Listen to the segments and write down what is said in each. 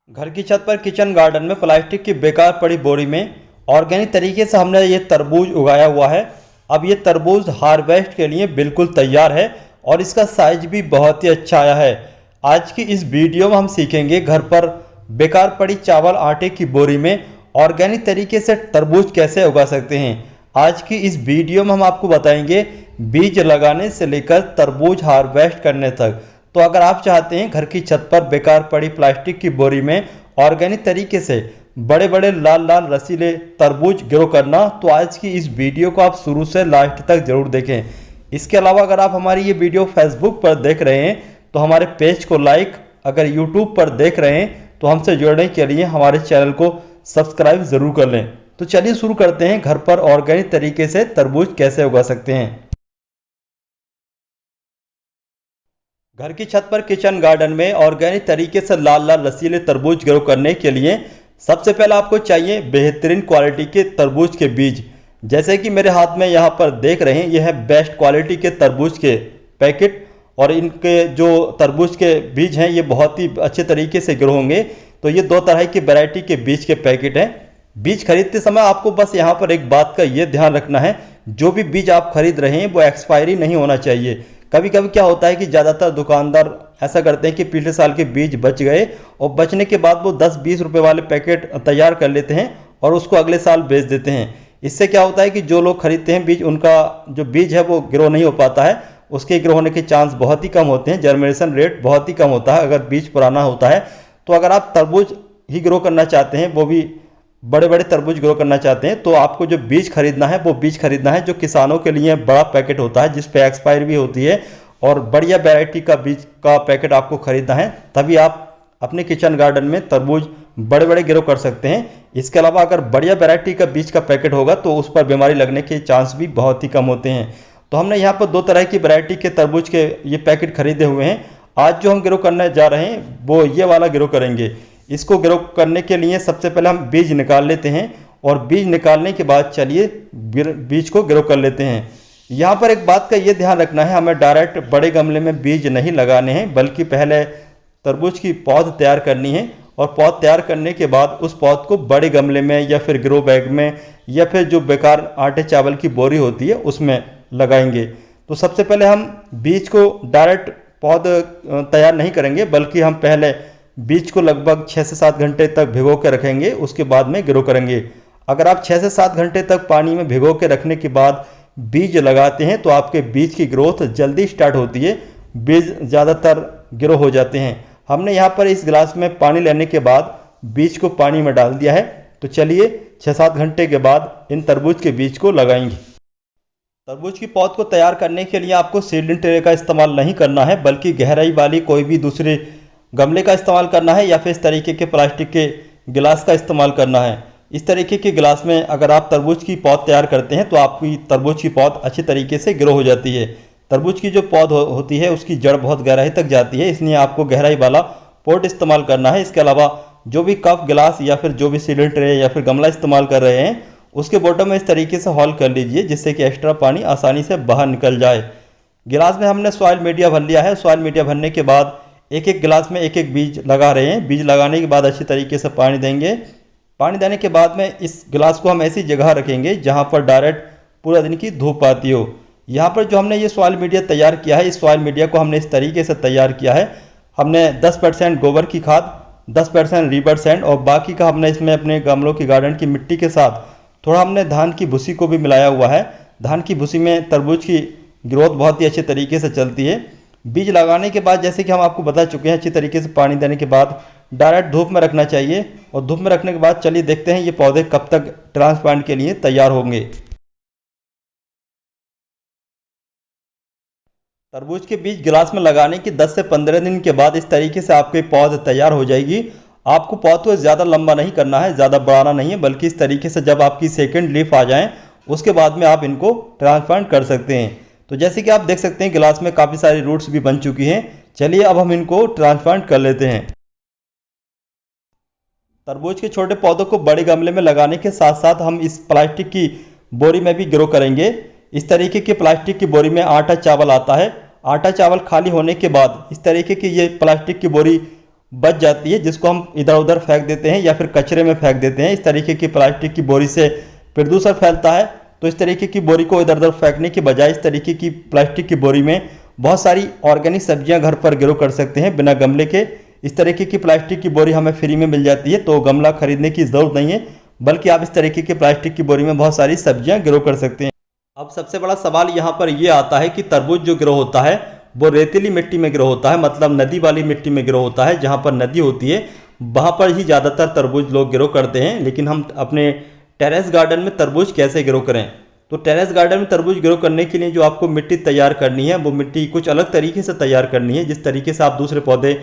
घर की छत पर किचन गार्डन में प्लास्टिक की बेकार पड़ी बोरी में ऑर्गेनिक तरीके से हमने ये तरबूज उगाया हुआ है। अब ये तरबूज हार्वेस्ट के लिए बिल्कुल तैयार है और इसका साइज भी बहुत ही अच्छा आया है। आज की इस वीडियो में हम सीखेंगे घर पर बेकार पड़ी चावल आटे की बोरी में ऑर्गेनिक तरीके से तरबूज कैसे उगा सकते हैं। आज की इस वीडियो में हम आपको बताएंगे बीज लगाने से लेकर तरबूज हार्वेस्ट करने तक। तो अगर आप चाहते हैं घर की छत पर बेकार पड़ी प्लास्टिक की बोरी में ऑर्गेनिक तरीके से बड़े बड़े लाल लाल रसीले तरबूज ग्रो करना, तो आज की इस वीडियो को आप शुरू से लास्ट तक जरूर देखें। इसके अलावा अगर आप हमारी ये वीडियो फेसबुक पर देख रहे हैं तो हमारे पेज को लाइक, अगर यूट्यूब पर देख रहे हैं तो हमसे जुड़ने के लिए हमारे चैनल को सब्सक्राइब ज़रूर कर लें। तो चलिए शुरू करते हैं घर पर ऑर्गेनिक तरीके से तरबूज कैसे उगा सकते हैं। घर की छत पर किचन गार्डन में ऑर्गेनिक तरीके से लाल लाल रसीले तरबूज ग्रो करने के लिए सबसे पहले आपको चाहिए बेहतरीन क्वालिटी के तरबूज के बीज। जैसे कि मेरे हाथ में यहाँ पर देख रहे हैं, यह है बेस्ट क्वालिटी के तरबूज के पैकेट और इनके जो तरबूज के बीज हैं ये बहुत ही अच्छे तरीके से ग्रो होंगे। तो ये दो तरह की वैरायटी के बीज के पैकेट हैं। बीज खरीदते समय आपको बस यहाँ पर एक बात का ये ध्यान रखना है, जो भी बीज आप खरीद रहे हैं वो एक्सपायरी नहीं होना चाहिए। कभी कभी क्या होता है कि ज़्यादातर दुकानदार ऐसा करते हैं कि पिछले साल के बीज बच गए और बचने के बाद वो 10-20 रुपए वाले पैकेट तैयार कर लेते हैं और उसको अगले साल बेच देते हैं। इससे क्या होता है कि जो लोग खरीदते हैं बीज, उनका जो बीज है वो ग्रो नहीं हो पाता है, उसके ग्रो होने के चांस बहुत ही कम होते हैं, जर्मिनेशन रेट बहुत ही कम होता है अगर बीज पुराना होता है। तो अगर आप तरबूज ही ग्रो करना चाहते हैं, वो भी बड़े बड़े तरबूज ग्रो करना चाहते हैं, तो आपको जो बीज खरीदना है वो बीज खरीदना है जो किसानों के लिए बड़ा पैकेट होता है, जिस पे एक्सपायर भी होती है, और बढ़िया वैरायटी का बीज का पैकेट आपको खरीदना है। तभी आप अपने किचन गार्डन में तरबूज बड़े बड़े ग्रो कर सकते हैं। इसके अलावा अगर बढ़िया वैरायटी का बीज का पैकेट होगा तो उस पर बीमारी लगने के चांस भी बहुत ही कम होते हैं। तो हमने यहाँ पर दो तरह की वैरायटी के तरबूज के ये पैकेट खरीदे हुए हैं। आज जो हम ग्रो करने जा रहे हैं वो ये वाला ग्रो करेंगे। इसको ग्रो करने के लिए सबसे पहले हम बीज निकाल लेते हैं और बीज निकालने के बाद चलिए बीज को ग्रो कर लेते हैं। यहाँ पर एक बात का ये ध्यान रखना है, हमें डायरेक्ट बड़े गमले में बीज नहीं लगाने हैं, बल्कि पहले तरबूज की पौध तैयार करनी है और पौध तैयार करने के बाद उस पौध को बड़े गमले में या फिर ग्रो बैग में या फिर जो बेकार आटे चावल की बोरी होती है उसमें लगाएंगे। तो सबसे पहले हम बीज को डायरेक्ट पौध तैयार नहीं करेंगे, बल्कि हम पहले बीज को लगभग 6 से 7 घंटे तक भिगो के रखेंगे, उसके बाद में ग्रो करेंगे। अगर आप 6 से 7 घंटे तक पानी में भिगो के रखने के बाद बीज लगाते हैं तो आपके बीज की ग्रोथ जल्दी स्टार्ट होती है, बीज ज़्यादातर ग्रो हो जाते हैं। हमने यहाँ पर इस गिलास में पानी लेने के बाद बीज को पानी में डाल दिया है। तो चलिए 6-7 घंटे के बाद इन तरबूज के बीज को लगाएंगे। तरबूज की पौध को तैयार करने के लिए आपको सीडलिंग ट्रे का इस्तेमाल नहीं करना है, बल्कि गहराई वाली कोई भी दूसरे गमले का इस्तेमाल करना है या फिर इस तरीके के प्लास्टिक के गिलास का इस्तेमाल करना है। इस तरीके के गिलास में अगर आप तरबूज की पौध तैयार करते हैं तो आपकी तरबूज की पौध अच्छी तरीके से ग्रो हो जाती है। तरबूज की जो पौध होती है उसकी जड़ बहुत गहराई तक जाती है, इसलिए आपको गहराई वाला पॉट इस्तेमाल करना है। इसके अलावा जो भी कप गिलास या फिर जो भी सीडलिंग ट्रे या फिर गमला इस्तेमाल कर रहे हैं उसके बॉटम में इस तरीके से होल कर लीजिए, जिससे कि एक्स्ट्रा पानी आसानी से बाहर निकल जाए। गिलास में हमने सॉइल मीडिया भर लिया है। सॉइल मीडिया भरने के बाद एक एक गिलास में एक एक बीज लगा रहे हैं। बीज लगाने के बाद अच्छी तरीके से पानी देंगे। पानी देने के बाद में इस गिलास को हम ऐसी जगह रखेंगे जहां पर डायरेक्ट पूरा दिन की धूप आती हो। यहाँ पर जो हमने ये सॉइल मीडिया तैयार किया है, इस सॉइल मीडिया को हमने इस तरीके से तैयार किया है। हमने 10% गोबर की खाद, 10% रीबर सैंड और बाकी का हमने इसमें अपने गमलों की गार्डन की मिट्टी के साथ थोड़ा हमने धान की भूसी को भी मिलाया हुआ है। धान की भूसी में तरबूज की ग्रोथ बहुत ही अच्छे तरीके से चलती है। बीज लगाने के बाद जैसे कि हम आपको बता चुके हैं, अच्छी तरीके से पानी देने के बाद डायरेक्ट धूप में रखना चाहिए और धूप में रखने के बाद चलिए देखते हैं ये पौधे कब तक ट्रांसप्लांट के लिए तैयार होंगे। तरबूज के बीज गिलास में लगाने के 10 से 15 दिन के बाद इस तरीके से आपकी पौध तैयार हो जाएगी। आपको पौध को ज़्यादा लंबा नहीं करना है, ज़्यादा बढ़ाना नहीं है, बल्कि इस तरीके से जब आपकी सेकेंड लीफ आ जाए उसके बाद में आप इनको ट्रांसप्लांट कर सकते हैं। तो जैसे कि आप देख सकते हैं गिलास में काफ़ी सारी रूट्स भी बन चुकी हैं। चलिए अब हम इनको ट्रांसप्लांट कर लेते हैं। तरबूज के छोटे पौधों को बड़े गमले में लगाने के साथ साथ हम इस प्लास्टिक की बोरी में भी ग्रो करेंगे। इस तरीके की प्लास्टिक की बोरी में आटा चावल आता है। आटा चावल खाली होने के बाद इस तरीके की ये प्लास्टिक की बोरी बच जाती है, जिसको हम इधर उधर फेंक देते हैं या फिर कचरे में फेंक देते हैं। इस तरीके की प्लास्टिक की बोरी से प्रदूषण फैलता है। तो इस तरीके की बोरी को इधर उधर फेंकने के बजाय इस तरीके की प्लास्टिक की बोरी में बहुत सारी ऑर्गेनिक सब्जियां घर पर ग्रो कर सकते हैं बिना गमले के। इस तरीके की प्लास्टिक की बोरी हमें फ्री में मिल जाती है, तो गमला खरीदने की ज़रूरत नहीं है, बल्कि आप इस तरीके की प्लास्टिक की बोरी में बहुत सारी सब्जियां ग्रो कर सकते हैं। अब सबसे बड़ा सवाल यहाँ पर यह आता है कि तरबूज जो ग्रो होता है वो रेतीली मिट्टी में ग्रो होता है, मतलब नदी वाली मिट्टी में ग्रो होता है। जहाँ पर नदी होती है वहाँ पर ही ज़्यादातर तरबूज लोग ग्रो करते हैं। लेकिन हम अपने टेरेस गार्डन में तरबूज कैसे ग्रो करें? तो टेरेस गार्डन में तरबूज ग्रो करने के लिए जो आपको मिट्टी तैयार करनी है वो मिट्टी कुछ अलग तरीके से तैयार करनी है। जिस तरीके से आप दूसरे पौधे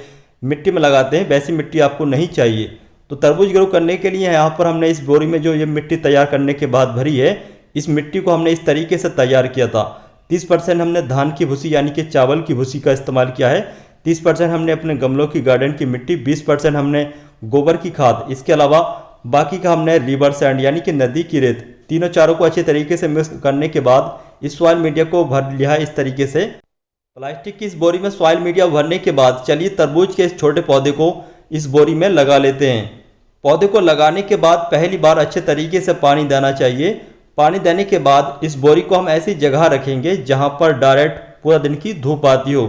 मिट्टी में लगाते हैं वैसी मिट्टी आपको नहीं चाहिए। तो तरबूज ग्रो करने के लिए यहाँ पर हमने इस बोरी में जो ये मिट्टी तैयार करने के बाद भरी है, इस मिट्टी को हमने इस तरीके से तैयार किया था। 30% हमने धान की भूसी यानी कि चावल की भूसी का इस्तेमाल किया है, 30% हमने अपने गमलों की गार्डन की मिट्टी, 20% हमने गोबर की खाद, इसके अलावा बाकी का हमने रिवर सैंड यानी कि नदी की रेत, तीनों चारों को अच्छे तरीके से मिक्स करने के बाद इस सॉइल मीडिया को भर लिया है इस तरीके से। प्लास्टिक की इस बोरी में सॉइल मीडिया भरने के बाद चलिए तरबूज के इस छोटे पौधे को इस बोरी में लगा लेते हैं। पौधे को लगाने के बाद पहली बार अच्छे तरीके से पानी देना चाहिए। पानी देने के बाद इस बोरी को हम ऐसी जगह रखेंगे जहां पर डायरेक्ट पूरा दिन की धूप आती हो।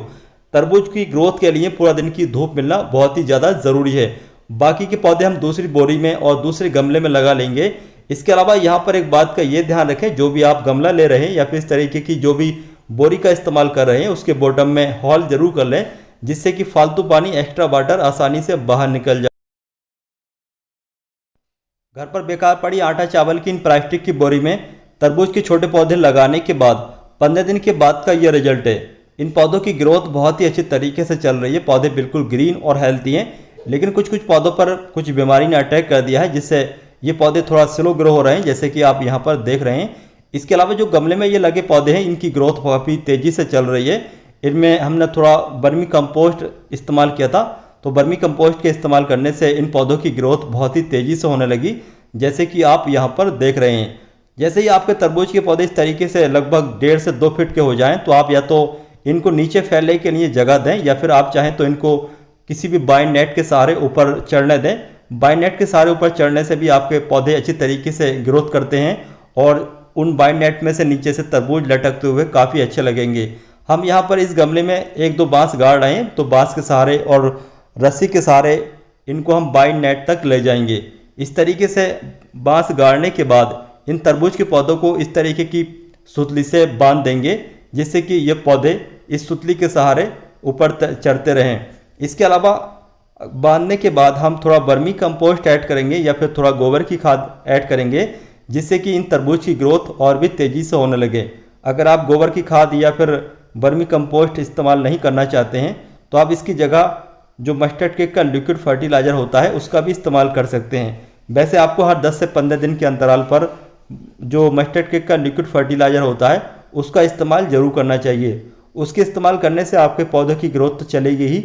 तरबूज की ग्रोथ के लिए पूरा दिन की धूप मिलना बहुत ही ज़्यादा ज़रूरी है। बाकी के पौधे हम दूसरी बोरी में और दूसरे गमले में लगा लेंगे। इसके अलावा यहाँ पर एक बात का ये ध्यान रखें, जो भी आप गमला ले रहे हैं या फिर इस तरीके की जो भी बोरी का इस्तेमाल कर रहे हैं उसके बॉटम में होल जरूर कर लें, जिससे कि फालतू पानी, एक्स्ट्रा वाटर आसानी से बाहर निकल जाए। घर पर बेकार पड़ी आटा चावल की इन प्लास्टिक की बोरी में तरबूज के छोटे पौधे लगाने के बाद 15 दिन के बाद का ये रिजल्ट है। इन पौधों की ग्रोथ बहुत ही अच्छे तरीके से चल रही है। पौधे बिल्कुल ग्रीन और हेल्थी हैं, लेकिन कुछ पौधों पर कुछ बीमारी ने अटैक कर दिया है, जिससे ये पौधे थोड़ा स्लो ग्रो हो रहे हैं, जैसे कि आप यहाँ पर देख रहे हैं। इसके अलावा जो गमले में ये लगे पौधे हैं इनकी ग्रोथ काफ़ी तेज़ी से चल रही है। इनमें हमने थोड़ा वर्मी कंपोस्ट इस्तेमाल किया था, तो वर्मी कंपोस्ट के इस्तेमाल करने से इन पौधों की ग्रोथ बहुत ही तेज़ी से होने लगी, जैसे कि आप यहाँ पर देख रहे हैं। जैसे ही आपके तरबूज के पौधे इस तरीके से लगभग 1.5 से 2 फीट के हो जाएं, तो आप या तो इनको नीचे फैलने के लिए जगह दें या फिर आप चाहें तो इनको किसी भी बाइंड नेट के सहारे ऊपर चढ़ने दें। बाइंड नेट के सहारे ऊपर चढ़ने से भी आपके पौधे अच्छी तरीके से ग्रोथ करते हैं और उन बाइंड नेट में से नीचे से तरबूज लटकते हुए काफ़ी अच्छे लगेंगे। हम यहाँ पर इस गमले में 1-2 बांस गाड़ रहे हैं, तो बांस के सहारे और रस्सी के सहारे इनको हम बाइंड नेट तक ले जाएंगे। इस तरीके से बांस गाड़ने के बाद इन तरबूज के पौधों को इस तरीके की सुतली से बांध देंगे, जिससे कि ये पौधे इस सुतली के सहारे ऊपर चढ़ते रहें। इसके अलावा बांधने के बाद हम थोड़ा वर्मी कंपोस्ट ऐड करेंगे या फिर थोड़ा गोबर की खाद ऐड करेंगे, जिससे कि इन तरबूज की ग्रोथ और भी तेज़ी से होने लगे। अगर आप गोबर की खाद या फिर वर्मी कंपोस्ट इस्तेमाल नहीं करना चाहते हैं तो आप इसकी जगह जो मस्टर्ड केक का लिक्विड फर्टिलाइज़र होता है उसका भी इस्तेमाल कर सकते हैं। वैसे आपको हर 10 से 15 दिन के अंतराल पर जो मस्टर्ड केक का लिक्विड फर्टिलाइज़र होता है उसका इस्तेमाल ज़रूर करना चाहिए। उसके इस्तेमाल करने से आपके पौधों की ग्रोथ तो चलेगी ही,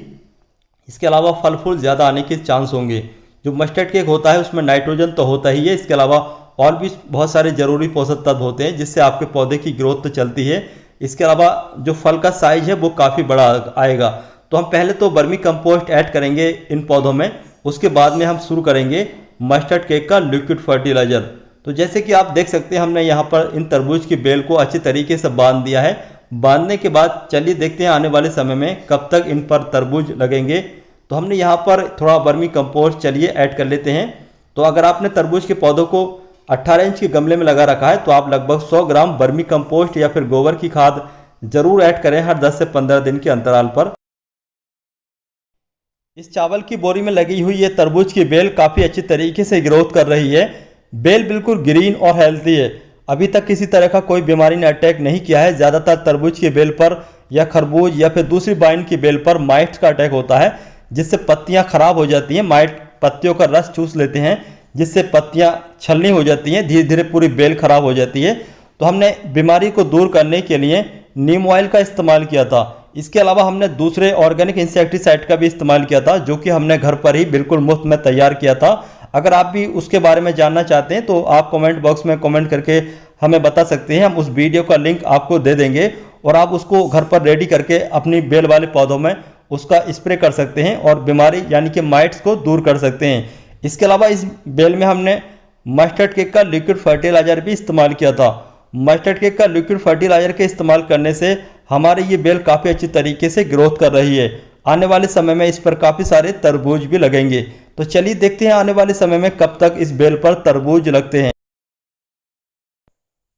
इसके अलावा फल फूल ज़्यादा आने के चांस होंगे। जो मस्टर्ड केक होता है उसमें नाइट्रोजन तो होता ही है, इसके अलावा और भी बहुत सारे ज़रूरी पोषक तत्व होते हैं जिससे आपके पौधे की ग्रोथ तो चलती है। इसके अलावा जो फल का साइज है वो काफ़ी बड़ा आएगा। तो हम पहले तो वर्मी कंपोस्ट ऐड करेंगे इन पौधों में, उसके बाद में हम शुरू करेंगे मस्टर्ड केक का लिक्विड फर्टिलाइज़र। तो जैसे कि आप देख सकते हैं हमने यहाँ पर इन तरबूज की बेल को अच्छी तरीके से बांध दिया है। बांधने के बाद चलिए देखते हैं आने वाले समय में कब तक इन पर तरबूज लगेंगे। तो हमने यहाँ पर थोड़ा वर्मी कंपोस्ट चलिए ऐड कर लेते हैं। तो अगर आपने तरबूज के पौधों को 18 इंच के गमले में लगा रखा है तो आप लगभग 100 ग्राम वर्मी कंपोस्ट या फिर गोबर की खाद जरूर ऐड करें हर 10 से 15 दिन के अंतराल पर। इस चावल की बोरी में लगी हुई ये तरबूज की बेल काफ़ी अच्छी तरीके से ग्रोथ कर रही है। बेल बिल्कुल ग्रीन और हेल्थी है, अभी तक किसी तरह का कोई बीमारी ने अटैक नहीं किया है। ज़्यादातर तरबूज की बेल पर या खरबूज या फिर दूसरी बाइन की बेल पर माइट्स का अटैक होता है, जिससे पत्तियां खराब हो जाती हैं। माइट पत्तियों का रस चूस लेते हैं, जिससे पत्तियां छलनी हो जाती हैं, धीरे धीरे पूरी बेल खराब हो जाती है। तो हमने बीमारी को दूर करने के लिए नीम ऑयल का इस्तेमाल किया था। इसके अलावा हमने दूसरे ऑर्गेनिक इंसेक्टिसाइड का भी इस्तेमाल किया था, जो कि हमने घर पर ही बिल्कुल मुफ्त में तैयार किया था। अगर आप भी उसके बारे में जानना चाहते हैं तो आप कमेंट बॉक्स में कमेंट करके हमें बता सकते हैं, हम उस वीडियो का लिंक आपको दे देंगे और आप उसको घर पर रेडी करके अपनी बेल वाले पौधों में उसका स्प्रे कर सकते हैं और बीमारी यानी कि माइट्स को दूर कर सकते हैं। इसके अलावा इस बेल में हमने मस्टर्ड केक का लिक्विड फर्टिलाइजर भी इस्तेमाल किया था। मस्टर्ड केक का लिक्विड फर्टिलाइजर के इस्तेमाल करने से हमारी ये बेल काफ़ी अच्छी तरीके से ग्रोथ कर रही है। आने वाले समय में इस पर काफ़ी सारे तरबूज भी लगेंगे। तो चलिए देखते हैं आने वाले समय में कब तक इस बेल पर तरबूज लगते हैं।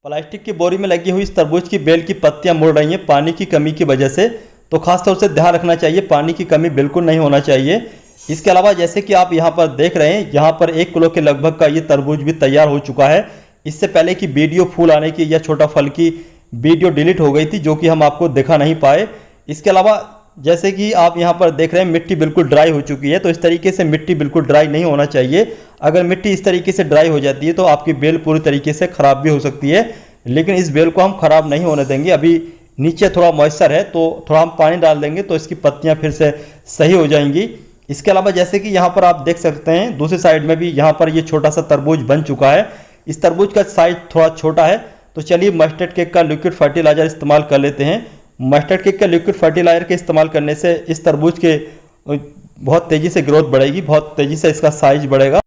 प्लास्टिक की बोरी में लगी हुई इस तरबूज की बेल की पत्तियां मुड़ रही हैं पानी की कमी की वजह से, तो खासतौर से ध्यान रखना चाहिए, पानी की कमी बिल्कुल नहीं होना चाहिए। इसके अलावा जैसे कि आप यहाँ पर देख रहे हैं, यहाँ पर 1 किलो के लगभग का ये तरबूज भी तैयार हो चुका है। इससे पहले की वीडियो फूल आने की या छोटा फल की वीडियो डिलीट हो गई थी, जो कि हम आपको दिखा नहीं पाए। इसके अलावा जैसे कि आप यहाँ पर देख रहे हैं, मिट्टी बिल्कुल ड्राई हो चुकी है। तो इस तरीके से मिट्टी बिल्कुल ड्राई नहीं होना चाहिए। अगर मिट्टी इस तरीके से ड्राई हो जाती है तो आपकी बेल पूरी तरीके से ख़राब भी हो सकती है, लेकिन इस बेल को हम ख़राब नहीं होने देंगे। अभी नीचे थोड़ा मॉइस्चर है तो थोड़ा हम पानी डाल देंगे तो इसकी पत्तियाँ फिर से सही हो जाएंगी। इसके अलावा जैसे कि यहाँ पर आप देख सकते हैं, दूसरी साइड में भी यहाँ पर ये छोटा सा तरबूज बन चुका है। इस तरबूज का साइज थोड़ा छोटा है। तो चलिए मस्टर्ड केक का लिक्विड फर्टिलाइजर इस्तेमाल कर लेते हैं। मस्टर्ड केक का लिक्विड फर्टिलाइजर के इस्तेमाल करने से इस तरबूज के बहुत तेज़ी से ग्रोथ बढ़ेगी, बहुत तेज़ी से इसका साइज बढ़ेगा।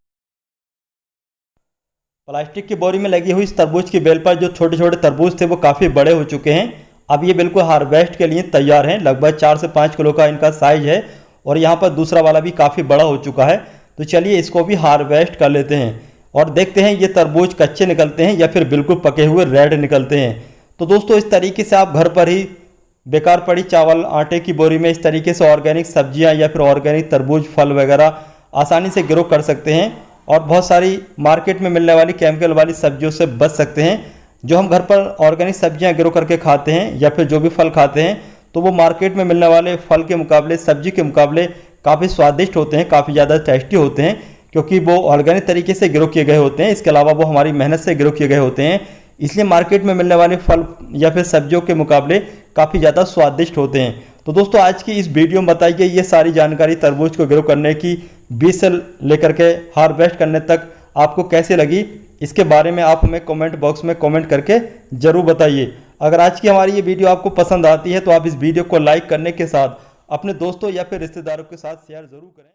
प्लास्टिक की बोरी में लगी हुई इस तरबूज की बेल पर जो छोटे छोटे तरबूज थे वो काफ़ी बड़े हो चुके हैं। अब ये बिल्कुल हार्वेस्ट के लिए तैयार हैं। लगभग 4 से 5 किलो का इनका साइज है और यहाँ पर दूसरा वाला भी काफ़ी बड़ा हो चुका है। तो चलिए इसको भी हार्वेस्ट कर लेते हैं और देखते हैं ये तरबूज कच्चे निकलते हैं या फिर बिल्कुल पके हुए रेड निकलते हैं। तो दोस्तों इस तरीके से आप घर पर ही बेकार पड़ी चावल आटे की बोरी में इस तरीके से ऑर्गेनिक सब्जियां या फिर ऑर्गेनिक तरबूज फल वगैरह आसानी से ग्रो कर सकते हैं और बहुत सारी मार्केट में मिलने वाली केमिकल वाली सब्जियों से बच सकते हैं। जो हम घर पर ऑर्गेनिक सब्जियां ग्रो करके खाते हैं या फिर जो भी फल खाते हैं, तो वो मार्केट में मिलने वाले फल के मुकाबले, सब्जी के मुकाबले काफ़ी स्वादिष्ट होते हैं, काफ़ी ज़्यादा टेस्टी होते हैं, क्योंकि वो ऑर्गेनिक तरीके से ग्रो किए गए होते हैं। इसके अलावा वो हमारी मेहनत से ग्रो किए गए होते हैं, इसलिए मार्केट में मिलने वाले फल या फिर सब्जियों के मुकाबले काफ़ी ज़्यादा स्वादिष्ट होते हैं। तो दोस्तों आज की इस वीडियो में बताई गई ये सारी जानकारी तरबूज को ग्रो करने की, बीज से लेकर के हार्वेस्ट करने तक आपको कैसे लगी, इसके बारे में आप हमें कमेंट बॉक्स में कमेंट करके ज़रूर बताइए। अगर आज की हमारी ये वीडियो आपको पसंद आती है तो आप इस वीडियो को लाइक करने के साथ अपने दोस्तों या फिर रिश्तेदारों के साथ शेयर ज़रूर करें।